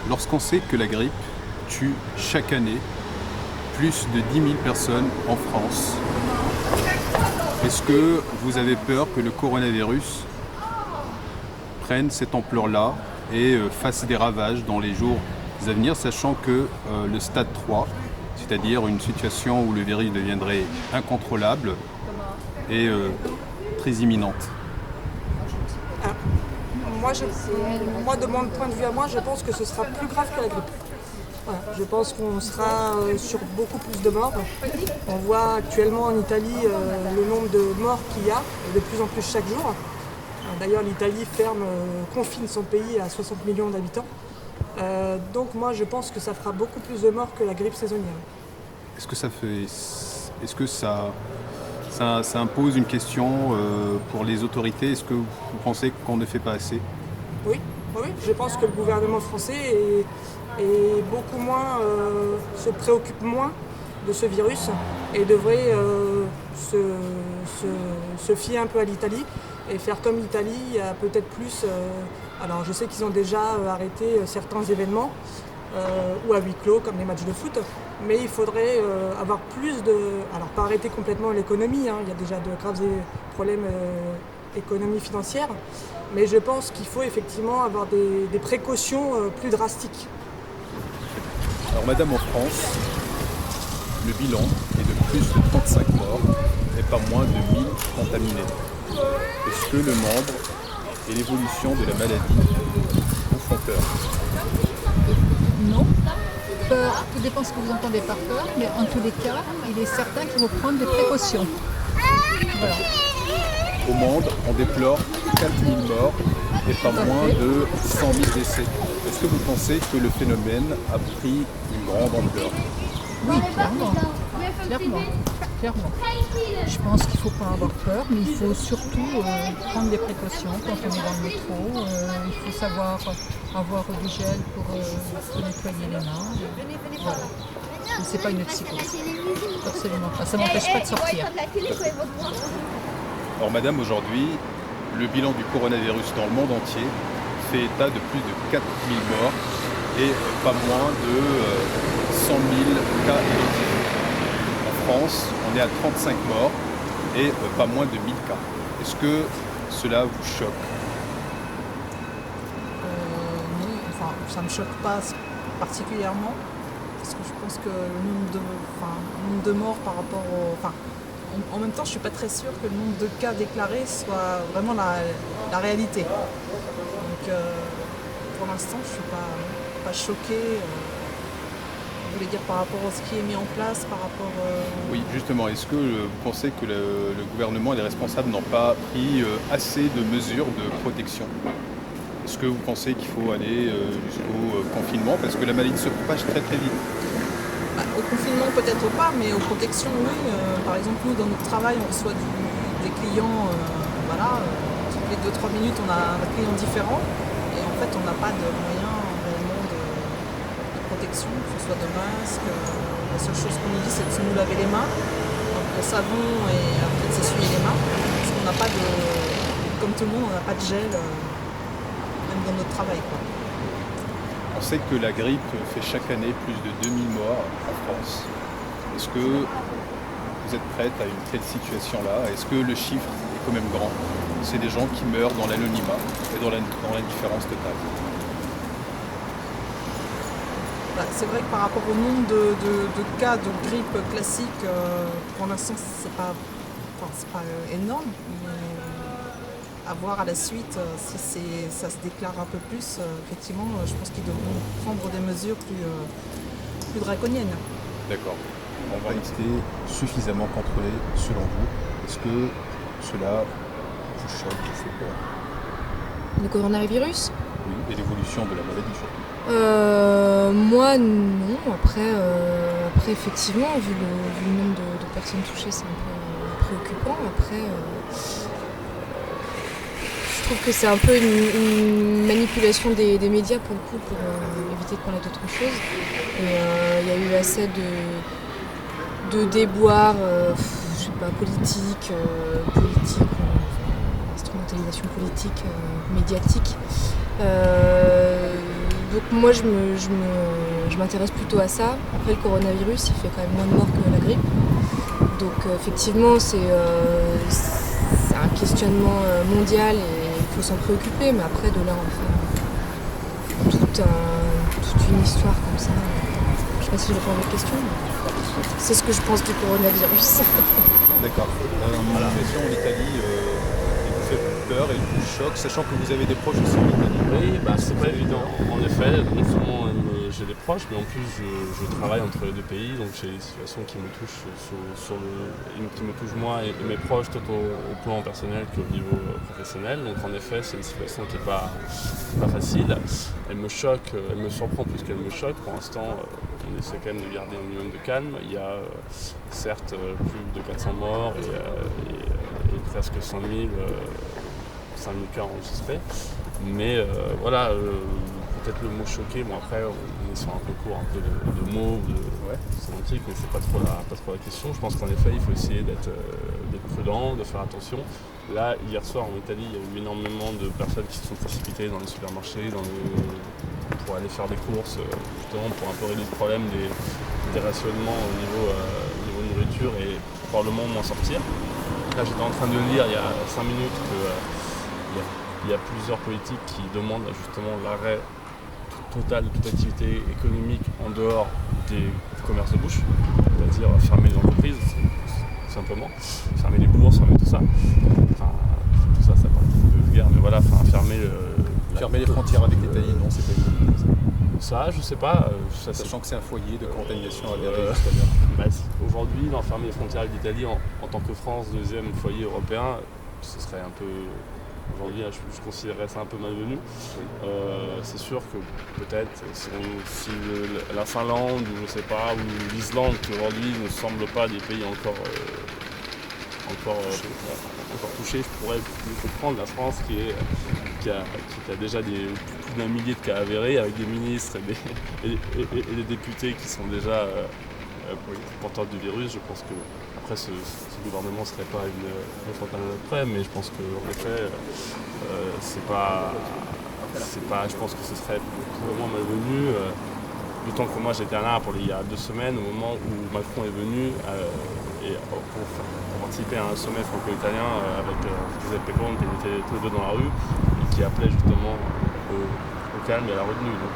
Lorsqu'on sait que la grippe tue chaque année plus de 10 000 personnes en France, est-ce que vous avez peur que le coronavirus prenne cette ampleur-là et fasse des ravages dans les jours à venir, sachant que le stade 3, c'est-à-dire une situation où le virus deviendrait incontrôlable, est très imminente? Moi, de mon point de vue à moi, je pense que ce sera plus grave que la grippe. Voilà. Je pense qu'on sera sur beaucoup plus de morts. On voit actuellement en Italie le nombre de morts qu'il y a, de plus en plus chaque jour. D'ailleurs, l'Italie confine son pays à 60 millions d'habitants. Donc moi, je pense que ça fera beaucoup plus de morts que la grippe saisonnière. Est-ce que ça impose une question pour les autorités? Est-ce que vous pensez qu'on ne fait pas assez? Oui, je pense que le gouvernement français se préoccupe moins de ce virus et devrait se fier un peu à l'Italie et faire comme l'Italie, peut-être plus. Alors je sais qu'ils ont déjà arrêté certains événements ou à huis clos comme les matchs de foot, mais il faudrait avoir plus de... Alors pas arrêter complètement l'économie, il y a déjà de graves problèmes économie financière, mais je pense qu'il faut effectivement avoir des précautions plus drastiques. Alors madame, en France, le bilan est de plus de 35 morts et pas moins de 1000 contaminés. Est-ce que le nombre et l'évolution de la maladie vous font peur? Non. Peur, tout dépend ce que vous entendez par peur, mais en tous les cas, il est certain qu'il faut prendre des précautions. Voilà. Au monde, on déplore 4000 morts et pas moins de 100 000 décès. Est-ce que vous pensez que le phénomène a pris une grande ampleur? Oui, clairement. Je pense qu'il ne faut pas avoir peur, mais il faut surtout prendre des précautions quand on est dans le métro. Il faut savoir avoir du gel pour nettoyer les mains. Voilà. Ce n'est pas une psychose. Absolument pas. Ça ne m'empêche pas de sortir. Alors madame, aujourd'hui, le bilan du coronavirus dans le monde entier fait état de plus de 4000 morts et pas moins de 100 000 cas identifiés. En France, on est à 35 morts et pas moins de 1000 cas. Est-ce que cela vous choque? Non, ça ne me choque pas particulièrement, parce que je pense que le nombre de morts par rapport au... En même temps, je ne suis pas très sûre que le nombre de cas déclarés soit vraiment la réalité. Donc, pour l'instant, je ne suis pas choquée. Vous voulez dire par rapport à ce qui est mis en place, par rapport... Oui, justement. Est-ce que vous pensez que le gouvernement et les responsables n'ont pas pris assez de mesures de protection? Est-ce que vous pensez qu'il faut aller jusqu'au confinement? Parce que la maladie se propage très très vite. Au confinement peut-être pas, mais aux protections oui. Par exemple, nous dans notre travail, on reçoit des clients, toutes les 2-3 minutes on a un client différent et en fait on n'a pas de moyens réellement de protection, que ce soit de masque. La seule chose qu'on nous dit c'est de nous laver les mains, donc le savon et après de s'essuyer les mains, parce qu'on n'a pas de... Comme tout le monde, on n'a pas de gel, même dans notre travail, quoi. On sait que la grippe fait chaque année plus de 2000 morts en France. Est-ce que vous êtes prête à une telle situation-là? Est-ce que le chiffre est quand même grand? C'est des gens qui meurent dans l'anonymat et dans l'indifférence totale. C'est vrai que par rapport au nombre de cas de grippe classique, pour l'instant c'est pas énorme. À voir à la suite si ça se déclare un peu plus. Effectivement, je pense qu'ils devront prendre des mesures plus draconiennes. D'accord. On va rester suffisamment contrôlé selon vous. Est-ce que cela vous choque, vous fait peur? Le coronavirus? Oui, et l'évolution de la maladie surtout. Moi non. Après effectivement, vu le nombre de personnes touchées, c'est un peu préoccupant. Après, je trouve que c'est un peu une manipulation des médias pour le coup, pour éviter de parler d'autre chose. Et il y a eu assez de déboires, je sais pas, politiques, instrumentalisation politique, médiatique. Donc moi je m'intéresse plutôt à ça. Après le coronavirus il fait quand même moins de morts que la grippe. Donc effectivement c'est un questionnement mondial et il faut s'en préoccuper, mais après de là en faire toute une histoire comme ça. Je sais pas si j'ai répondu à votre question. C'est ce que je pense du coronavirus. D'accord. La situation en Italie, elle vous fait peur, elle vous choque, sachant que vous avez des proches aussi en Italie. Oui, c'est pas évident. En effet, non seulement j'ai des proches, mais en plus je travaille entre les deux pays, donc j'ai des situations qui me touchent qui me touchent moi et mes proches, tant au plan personnel qu'au niveau professionnel. Donc en effet, c'est une situation qui n'est pas facile. Elle me choque, elle me surprend plus qu'elle me choque. Pour l'instant, on essaie quand même de garder un minimum de calme. Il y a certes plus de 400 morts et presque 100 000 cas enregistrés. Mais voilà, peut-être le mot choqué, bon après on est sur un concours un peu de mots, de sémantique, mais c'est pas trop la question. Je pense qu'en effet il faut essayer d'être prudent, de faire attention. Là, hier soir en Italie, il y a eu énormément de personnes qui se sont précipitées dans les supermarchés, pour aller faire des courses, justement pour un peu régler le problème des rationnements au niveau nourriture et probablement moins sortir. Là j'étais en train de lire il y a 5 minutes qu'il y a plusieurs politiques qui demandent justement l'arrêt total de toute activité économique en dehors des commerces de bouche, c'est-à-dire fermer les entreprises, simplement, fermer les bourses, fermer tout ça. Enfin, tout ça parle de guerre, mais voilà, fermer Fermer les frontières avec l'Italie, non, c'est pas évident. Ça, je sais pas. Sachant que c'est un foyer de contamination avérée. Aujourd'hui, fermer les frontières avec l'Italie en tant que France, deuxième foyer européen, ce serait un peu... Aujourd'hui, je considérerais ça un peu malvenu. C'est sûr que peut-être si la Finlande ou je sais pas, ou l'Islande, qui aujourd'hui ne semblent pas des pays encore touchés, je pourrais mieux comprendre. La France qui a déjà plus d'un millier de cas avérés, avec des ministres et des députés qui sont déjà porteurs du virus. Je pense que après ce gouvernement ne serait pas une fontaine à notre près, mais je pense qu'en effet je pense que ce serait vraiment malvenu. D'autant que moi j'étais à Naples il y a 2 semaines, au moment où Macron est venu pour participer à un sommet franco-italien avec Giuseppe Conte, qui étaient tous les deux dans la rue et qui appelait justement au calme et à la retenue. Donc